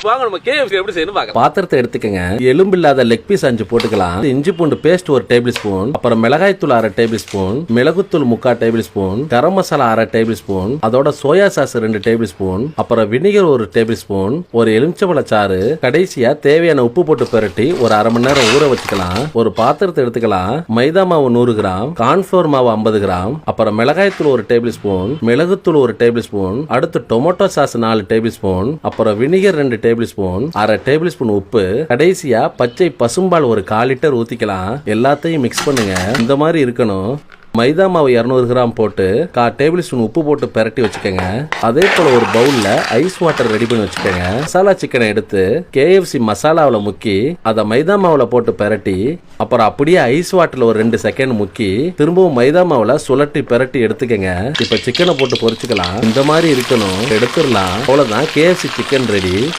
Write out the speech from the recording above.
வாங்க நம்ம KFC எப்படி செய்யணும் பார்க்கலாம். பாத்திரத்தை எடுத்துக்கங்க. எலும்பு இல்லாத லெக் பீஸ் 5 போட்டுக்கலாம். இஞ்சி பூண்டு பேஸ்ட் 1 டேபிள் ஸ்பூன், அப்புறம் மிளகாய் தூள் 1/2 டேபிள் ஸ்பூன், மிளகுத்தூள் 3/4 table spoon, garam masala 1/2 table spoon, அதோட சோயா சாஸ் 2 டேபிள் ஸ்பூன், அப்புறம் வினிகர் 1 டேபிள் ஸ்பூன், ஒரு எலுமிச்சம்பழ சாறு, கடைசியா தேவையான உப்பு போட்டு பெரட்டி ஒரு அரை மணி நேரம் ஊற வச்சுக்கலாம். ஒரு பாத்திரத்தை எடுத்துக்கலாம். மைதா மாவு 100 கிராம், கார்ன்ஃபிளவர் மாவு 50 கிராம், அப்புறம் மிளகாய் தூள் 1 டேபிள் ஸ்பூன், மிளகுத்தூள் 1 டேபிள் ஸ்பூன், அடுத்து டொமேட்டோ சாஸ் 4 டேபிள் ஸ்பூன், அப்புறம் vinegar 2 table spoon, 1/2 table spoon உப்பு, கடைசியா பச்சை பசும்பால் 1/4 லிட்டர் ஊத்திக்கலாம். எல்லாத்தையும் மிக்ஸ் பண்ணுங்க. இந்த மாதிரி இருக்கணும். மைதா மாவு 200 கிராம் போட்டு 1/4 டேபிள் ஸ்பூன் உப்பு போட்டு பெரட்டி வச்சுக்கோங்க. அதே போல ஒரு பவுல்ல ஐஸ் வாட்டர் ரெடி பண்ணி வச்சுக்கோங்க. மசாலா சிக்கனை எடுத்து KFC மசாலாவில் முக்கி அதை மைதா மாவுல போட்டு பெரட்டி அப்புறம் அப்படியே ஐஸ் வாட்டர்ல ஒரு 2 செகண்ட் முக்கி திரும்பவும் மைதா மாவுல சுழட்டி பெரட்டி எடுத்துக்கங்க. இப்ப சிக்கனை போட்டு பொரிச்சுக்கலாம். இந்த மாதிரி இருக்கணும். எடுத்துடலாம். அவ்வளவுதான், KFC சிக்கன் ரெடி.